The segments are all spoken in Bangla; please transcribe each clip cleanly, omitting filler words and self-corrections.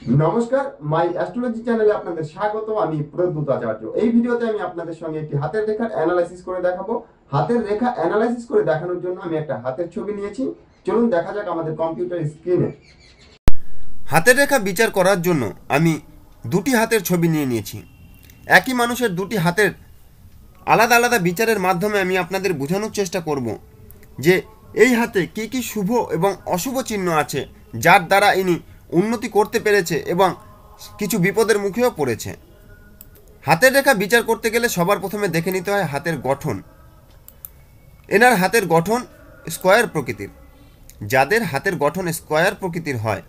নমস্কার, মাই অ্যাস্ট্রোলজি চ্যানেলে আপনাদের স্বাগত। আমি প্রদ্যুৎ আচার্য। এই ভিডিওতে আমি আপনাদের সঙ্গে একটি হাতের রেখার অ্যানালাইসিস করে দেখাবো। হাতের রেখা অ্যানালাইসিস করে দেখানোর জন্য আমি একটা হাতের ছবি নিয়েছি। চলুন দেখা যাক আমাদের কম্পিউটার স্ক্রিনে। হাতের রেখা বিচার করার জন্য আমি দুটি হাতের ছবি নিয়েছি। একই মানুষের দুটি হাতের আলাদা আলাদা বিচারের মাধ্যমে আমি আপনাদের বোঝানোর চেষ্টা করব যে এই হাতে কী কী শুভ এবং অশুভ চিহ্ন আছে, যার দ্বারা ইনি উন্নতি করতে পেরেছে এবং কিছু বিপদের মুখেও পড়েছে। হাতের রেখা বিচার করতে গেলে সবার প্রথমে দেখে নিতে হয় হাতের গঠন। এনার হাতের গঠন স্কোয়ার প্রকৃতির। যাদের হাতের গঠন স্কোয়ার প্রকৃতির হয়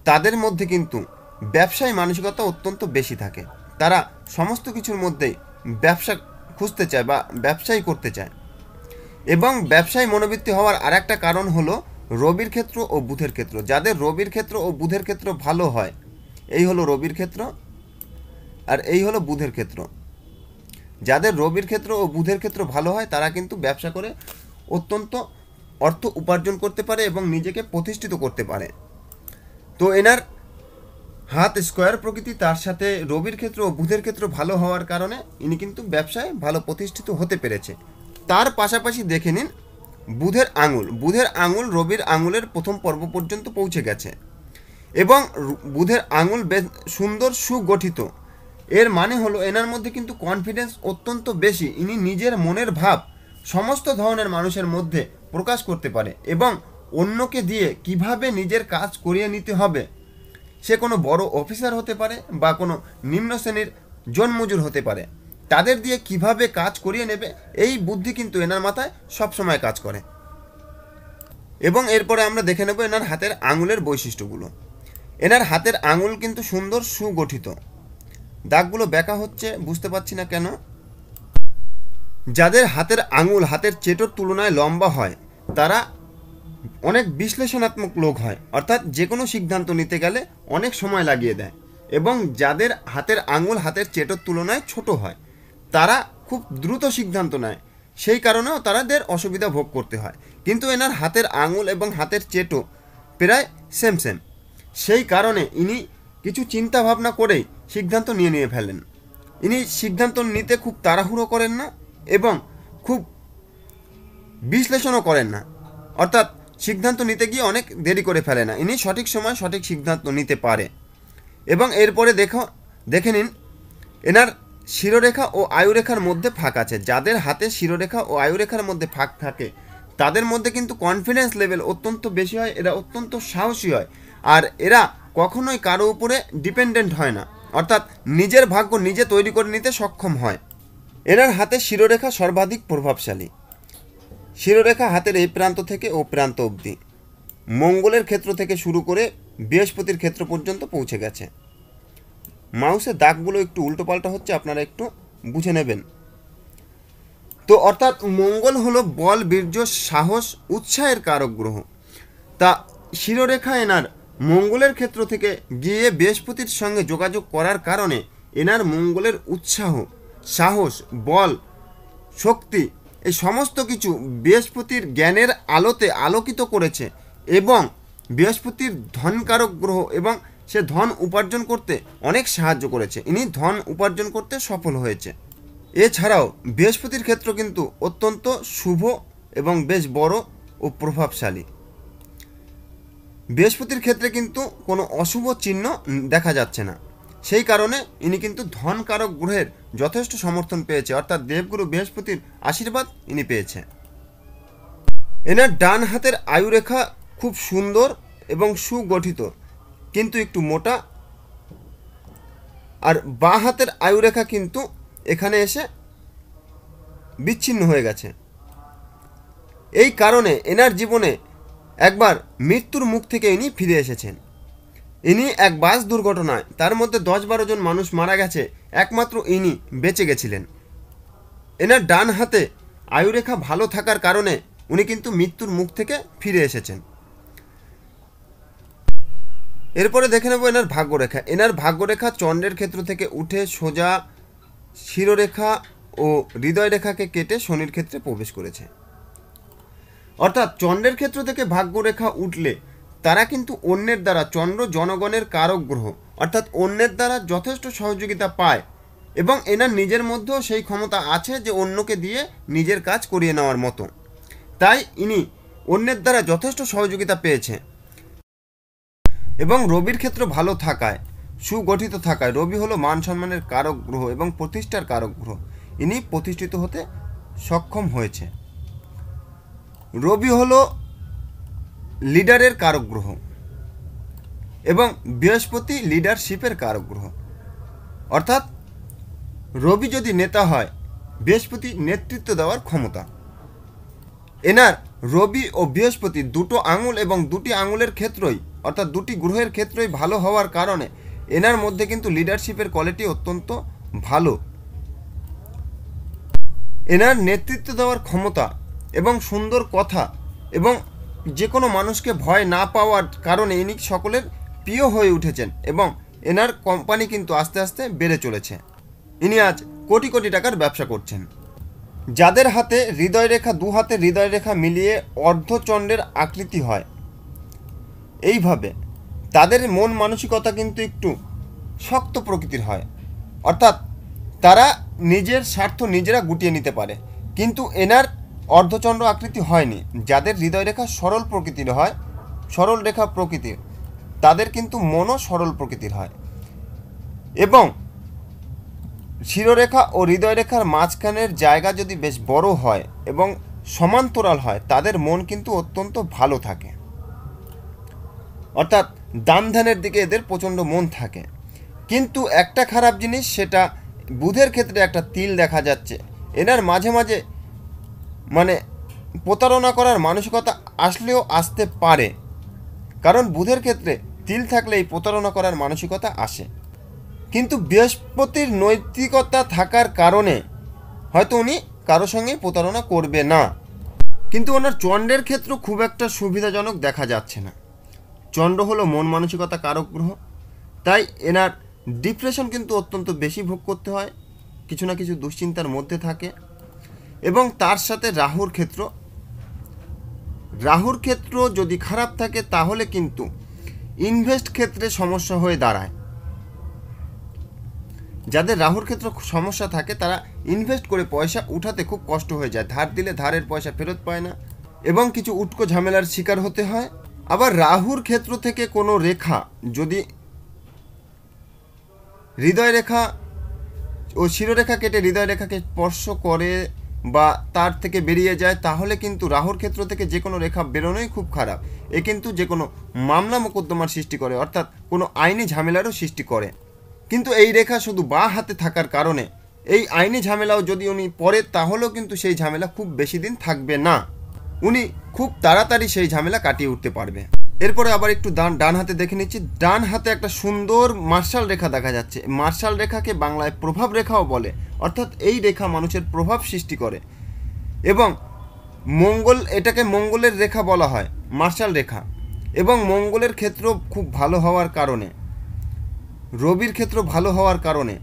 তাদের মধ্যে কিন্তু ব্যবসায়ী মানসিকতা অত্যন্ত বেশি থাকে। তারা সমস্ত কিছুর মধ্যেই ব্যবসা খুঁজতে চায় বা ব্যবসায়ী করতে চায়। এবং ব্যবসায়ী মনোবৃত্তি হওয়ার আরেকটা কারণ হলো রবির ক্ষেত্র ও বুধের ক্ষেত্র। যাদের রবির ক্ষেত্র ও বুধের ক্ষেত্র ভালো হয়, এই হলো রবির ক্ষেত্র আর এই হলো বুধের ক্ষেত্র। যাদের রবির ক্ষেত্র ও বুধের ক্ষেত্র ভালো হয় তারা কিন্তু ব্যবসা করে অত্যন্ত অর্থ উপার্জন করতে পারে এবং নিজেকে প্রতিষ্ঠিত করতে পারে। তো এনার হাত স্কোয়ার প্রকৃতি, তার সাথে রবির ক্ষেত্র ও বুধের ক্ষেত্র ভালো হওয়ার কারণে ইনি কিন্তু ব্যবসায় ভালো প্রতিষ্ঠিত হতে পেরেছে। তার পাশাপাশি দেখে নিন বুধের আঙুল। বুধের আঙুল রবির আঙুলের প্রথম পর্ব পর্যন্ত পৌঁছে গেছে এবং বুধের আঙুল বেশ সুন্দর সুগঠিত। এর মানে হলো এনার মধ্যে কিন্তু কনফিডেন্স অত্যন্ত বেশি। ইনি নিজের মনের ভাব সমস্ত ধরনের মানুষের মধ্যে প্রকাশ করতে পারে এবং অন্যকে দিয়ে কিভাবে নিজের কাজ করিয়ে নিতে হবে, সে কোনো বড় অফিসার হতে পারে বা কোনো নিম্ন শ্রেণীর জনমজুর হতে পারে, তাদের দিয়ে কিভাবে কাজ করিয়ে নেবে এই বুদ্ধি কিন্তু এনার মাথায় সবসময় কাজ করে। এবং এরপরে আমরা দেখে নেব এনার হাতের আঙুলের বৈশিষ্ট্যগুলো। এনার হাতের আঙুল কিন্তু সুন্দর সুগঠিত। দাগগুলো ব্যাকা হচ্ছে, বুঝতে পারছি না কেন। যাদের হাতের আঙুল হাতের চেটোর তুলনায় লম্বা হয় তারা অনেক বিশ্লেষণাত্মক লোক হয়, অর্থাৎ যে কোনো সিদ্ধান্ত নিতে গেলে অনেক সময় লাগিয়ে দেয়। এবং যাদের হাতের আঙুল হাতের চেটোর তুলনায় ছোট হয় তারা খুব দ্রুত সিদ্ধান্ত নেয়, সেই কারণেও তাদের অসুবিধা ভোগ করতে হয়। কিন্তু এনার হাতের আঙুল এবং হাতের চেটো প্রায় সেম সেম, সেই কারণে ইনি কিছু চিন্তা ভাবনা করেই সিদ্ধান্ত নিয়ে ফেলেন। ইনি সিদ্ধান্ত নিতে খুব তাড়াহুড়ো করেন না এবং খুব বিশ্লেষণও করেন না, অর্থাৎ সিদ্ধান্ত নিতে গিয়ে অনেক দেরি করে ফেলে না। ইনি সঠিক সময় সঠিক সিদ্ধান্ত নিতে পারে। এবং এরপরে দেখে নিন এনার শিরোরেখা ও আয়ুরেখার মধ্যে ফাঁক আছে। যাদের হাতে শিরোরেখা ও আয়ুরেখার মধ্যে ফাঁক থাকে তাদের মধ্যে কিন্তু কনফিডেন্স লেভেল অত্যন্ত বেশি হয়। এরা অত্যন্ত সাহসী হয় আর এরা কখনোই কারো উপরে ডিপেন্ডেন্ট হয় না, অর্থাৎ নিজের ভাগ্য নিজে তৈরি করে নিতে সক্ষম হয়। এনার হাতে শিরোরেখা সর্বাধিক প্রভাবশালী। শিরোরেখা হাতের এই প্রান্ত থেকে ও প্রান্ত অবধি মঙ্গলের ক্ষেত্র থেকে শুরু করে বৃহস্পতির ক্ষেত্র পর্যন্ত পৌঁছে গেছে। মাউসের দাগগুলো একটু উল্টোপাল্টা হচ্ছে, আপনারা একটু বুঝে নেবেন। তো অর্থাৎ মঙ্গল হলো বল, বীর্য, সাহস, উৎসাহের কারক গ্রহ। তা শিরোরেখা এনার মঙ্গলের ক্ষেত্র থেকে গিয়ে বৃহস্পতির সঙ্গে যোগাযোগ করার কারণে এনার মঙ্গলের উৎসাহ, সাহস, বল, শক্তি এই সমস্ত কিছু বৃহস্পতির জ্ঞানের আলোতে আলোকিত করেছে এবং বৃহস্পতির ধনকারক গ্রহ এবং সে ধন উপার্জন করতে অনেক সাহায্য করেছে। ইনি ধন উপার্জন করতে সফল হয়েছে। এছাড়াও বৃহস্পতির ক্ষেত্র কিন্তু অত্যন্ত শুভ এবং বেশ বড় ও প্রভাবশালী। বৃহস্পতির ক্ষেত্রে কিন্তু কোনো অশুভ চিহ্ন দেখা যাচ্ছে না, সেই কারণে ইনি কিন্তু ধনকারক গ্রহের যথেষ্ট সমর্থন পেয়েছে, অর্থাৎ দেবগুরু বৃহস্পতির আশীর্বাদ ইনি পেয়েছে। এনার ডান হাতের আয়ুরেখা খুব সুন্দর এবং সুগঠিত কিন্তু একটু মোটা, আর বাঁ হাতের আয়ুরেখা কিন্তু এখানে এসে বিচ্ছিন্ন হয়ে গেছে। এই কারণে এনার জীবনে একবার মৃত্যুর মুখ থেকে ইনি ফিরে এসেছেন। ইনি এক বাস দুর্ঘটনায়, তার মধ্যে 10-12 জন মানুষ মারা গেছে, একমাত্র ইনি বেঁচে গেছিলেন। এনার ডান হাতে আয়ুরেখা ভালো থাকার কারণে উনি কিন্তু মৃত্যুর মুখ থেকে ফিরে এসেছেন। এরপরে দেখে নেব এনার ভাগ্যরেখা। এনার ভাগ্যরেখা চন্দ্রের ক্ষেত্র থেকে উঠে সোজা শিরোরেখা ও হৃদয় রেখাকে কেটে শনির ক্ষেত্রে প্রবেশ করেছে। অর্থাৎ চন্দ্রের ক্ষেত্র থেকে ভাগ্যরেখা উঠলে তারা কিন্তু অন্যের দ্বারা চন্দ্র জনগণের কারক গ্রহ, অর্থাৎ অন্যের দ্বারা যথেষ্ট সহযোগিতা পায় এবং এনার নিজের মধ্যেও সেই ক্ষমতা আছে যে অন্যকে দিয়ে নিজের কাজ করিয়ে নেওয়ার মতো। তাই ইনি অন্যের দ্বারা যথেষ্ট সহযোগিতা পেয়েছে। এবং রবির ক্ষেত্র ভালো থাকায়, সুগঠিত থাকায়, রবি হলো মান সম্মানের কারক গ্রহ এবং প্রতিষ্ঠার কারক গ্রহ, ইনি প্রতিষ্ঠিত হতে সক্ষম হয়েছে। রবি হলো লিডারের কারক গ্রহ এবং বৃহস্পতি লিডারশিপের কারক গ্রহ। অর্থাৎ রবি যদি নেতা হয়, বৃহস্পতি নেতৃত্ব দেওয়ার ক্ষমতা। এনার রবি ও বৃহস্পতি দুটো আঙুল এবং দুটি আঙুলের ক্ষেত্রই, অর্থাৎ দুটি গ্রহের ক্ষেত্রই ভালো হওয়ার কারণে এনার মধ্যে কিন্তু লিডারশিপের কোয়ালিটি অত্যন্ত ভালো। এনার নেতৃত্ব দেওয়ার ক্ষমতা এবং সুন্দর কথা এবং যে কোনো মানুষকে ভয় না পাওয়ার কারণে ইনি সকলের প্রিয় হয়ে উঠেছেন এবং এনার কোম্পানি কিন্তু আস্তে আস্তে বেড়ে চলেছে। ইনি আজ কোটি কোটি টাকার ব্যবসা করছেন। যাদের হাতে হৃদয় রেখা, দু হাতে হৃদয় রেখা মিলিয়ে অর্ধচন্দ্রের আকৃতি হয়, এইভাবে তাদের মন মানসিকতা কিন্তু একটু শক্ত প্রকৃতির হয়, অর্থাৎ তারা নিজের স্বার্থ নিজেরা গুটিয়ে নিতে পারে। কিন্তু এনার অর্ধচন্দ্র আকৃতি হয়নি। যাদের হৃদয় রেখা সরল প্রকৃতির হয়, সরল রেখা প্রকৃতির, তাদের কিন্তু মনও সরল প্রকৃতির হয় এবং শিরোরেখা ও হৃদয় রেখার মাঝখানের জায়গা যদি বেশ বড় হয় এবং সমান্তরাল হয়, তাদের মন কিন্তু অত্যন্ত ভালো থাকে। অর্থাৎ দান ধ্যানের দিকে এদের প্রচণ্ড মন থাকে। কিন্তু একটা খারাপ জিনিস, সেটা বুধের ক্ষেত্রে একটা তিল দেখা যাচ্ছে। এনার মাঝে মাঝে মানে প্রতারণা করার মানসিকতা আসলেও আসতে পারে, কারণ বুধের ক্ষেত্রে তিল থাকলে এই প্রতারণা করার মানসিকতা আসে। কিন্তু বৃহস্পতির নৈতিকতা থাকার কারণে হয়তো উনি কারো সঙ্গে প্রতারণা করবে না। কিন্তু ওনার চন্দ্রের ক্ষেত্র খুব একটা সুবিধাজনক দেখা যাচ্ছে না। চন্দ্র হলো মন মানসিকতা কারক গ্রহ, তাই এনার ডিপ্রেশন কিন্তু অত্যন্ত বেশি ভোগ করতে হয়, কিছু না কিছু দুশ্চিন্তার মধ্যে থাকে। এবং তার সাথে রাহুর ক্ষেত্র যদি খারাপ থাকে তাহলে কিন্তু ইনভেস্ট ক্ষেত্রে সমস্যা হয়ে দাঁড়ায়। যাদের রাহুর ক্ষেত্র সমস্যা থাকে তারা ইনভেস্ট করে পয়সা উঠাতে খুব কষ্ট হয়ে যায়, ধার দিলে ধারের পয়সা ফেরত পায় না এবং কিছু উটকো ঝামেলার শিকার হতে হয়। আবার রাহুর ক্ষেত্র থেকে কোনো রেখা যদি হৃদয় রেখা ও শিরোরেখা কেটে হৃদয় রেখাকে স্পর্শ করে বা তার থেকে বেরিয়ে যায়, তাহলে কিন্তু রাহুর ক্ষেত্র থেকে যে কোনো রেখা বেরোনোই খুব খারাপ। এ কিন্তু যে কোনো মামলা মোকদ্দমার সৃষ্টি করে, অর্থাৎ কোনো আইনি ঝামেলারও সৃষ্টি করে। কিন্তু এই রেখা শুধু বাঁ হাতে থাকার কারণে এই আইনি ঝামেলাও যদি উনি পড়ে, তাহলেও কিন্তু সেই ঝামেলা খুব বেশি দিন থাকবে না, উনি খুব তাড়াতাড়ি সেই ঝামেলা কাটিয়ে উঠতে পারবে। এরপরে আবার একটু ডান হাতে দেখে নিচ্ছি। ডান হাতে একটা সুন্দর মার্শাল রেখা দেখা যাচ্ছে। মার্শাল রেখাকে বাংলায় প্রভাব রেখাও বলে, অর্থাৎ এই রেখা মানুষের প্রভাব সৃষ্টি করে এবং এটাকে মঙ্গলের রেখা বলা হয়, মার্শাল রেখা। এবং মঙ্গলের ক্ষেত্র খুব ভালো হওয়ার কারণে, রবির ক্ষেত্র ভালো হওয়ার কারণে,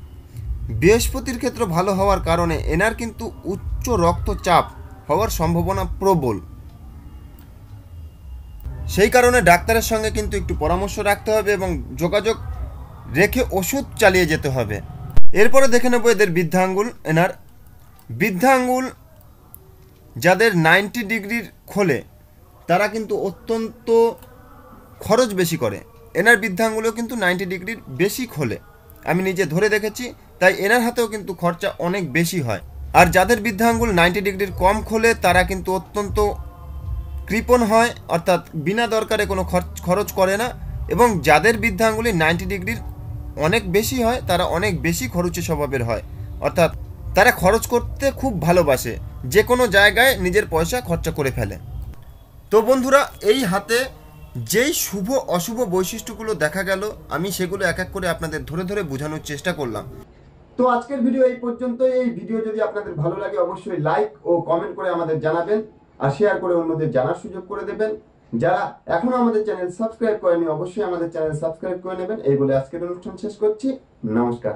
বৃহস্পতির ক্ষেত্র ভালো হওয়ার কারণে এনার কিন্তু উচ্চ রক্তচাপ হওয়ার সম্ভাবনা প্রবল। সেই কারণে ডাক্তারের সঙ্গে কিন্তু একটু পরামর্শ রাখতে হবে এবং যোগাযোগ রেখে ওষুধ চালিয়ে যেতে হবে। এরপরে দেখে নেব এদের বৃদ্ধাঙ্গুল। এনার বৃদ্ধাঙ্গুল যাদের 90 ডিগ্রির খোলে তারা কিন্তু অত্যন্ত খরচ বেশি করে। এনার বৃদ্ধাঙ্গুলও কিন্তু 90 ডিগ্রির বেশি খোলে, আমি নিজে ধরে দেখেছি, তাই এনার হাতেও কিন্তু খরচা অনেক বেশি হয়। আর যাদের বৃদ্ধাঙ্গুল 90 ডিগ্রির কম খোলে তারা কিন্তু অত্যন্ত কৃপণ হয়, অর্থাৎ বিনা দরকারে কোনো খরচ করে না। এবং যাদের বৃদ্ধাঙ্গুলি 90 ডিগ্রির অনেক বেশি হয় তারা অনেক বেশি খরচে স্বভাবের হয়, অর্থাৎ তারা খরচ করতে খুব ভালোবাসে, যে কোনো জায়গায় নিজের পয়সা খরচা করে ফেলে। তো বন্ধুরা, এই হাতে যেই শুভ অশুভ বৈশিষ্ট্যগুলো দেখা গেল আমি সেগুলো এক এক করে আপনাদের ধরে ধরে বোঝানোর চেষ্টা করলাম। তো আজকের ভিডিও এই পর্যন্ত। এই ভিডিও যদি আপনাদের ভালো লাগে অবশ্যই লাইক ও কমেন্ট করে আমাদের জানাবেন আর শেয়ার করে অন্যদের জানার সুযোগ করে দেবেন। যারা এখনো আমাদের চ্যানেল সাবস্ক্রাইব করেনি অবশ্যই আমাদের চ্যানেল সাবস্ক্রাইব করে নেবেন। এই বলে আজকের অনুষ্ঠান শেষ করছি। নমস্কার।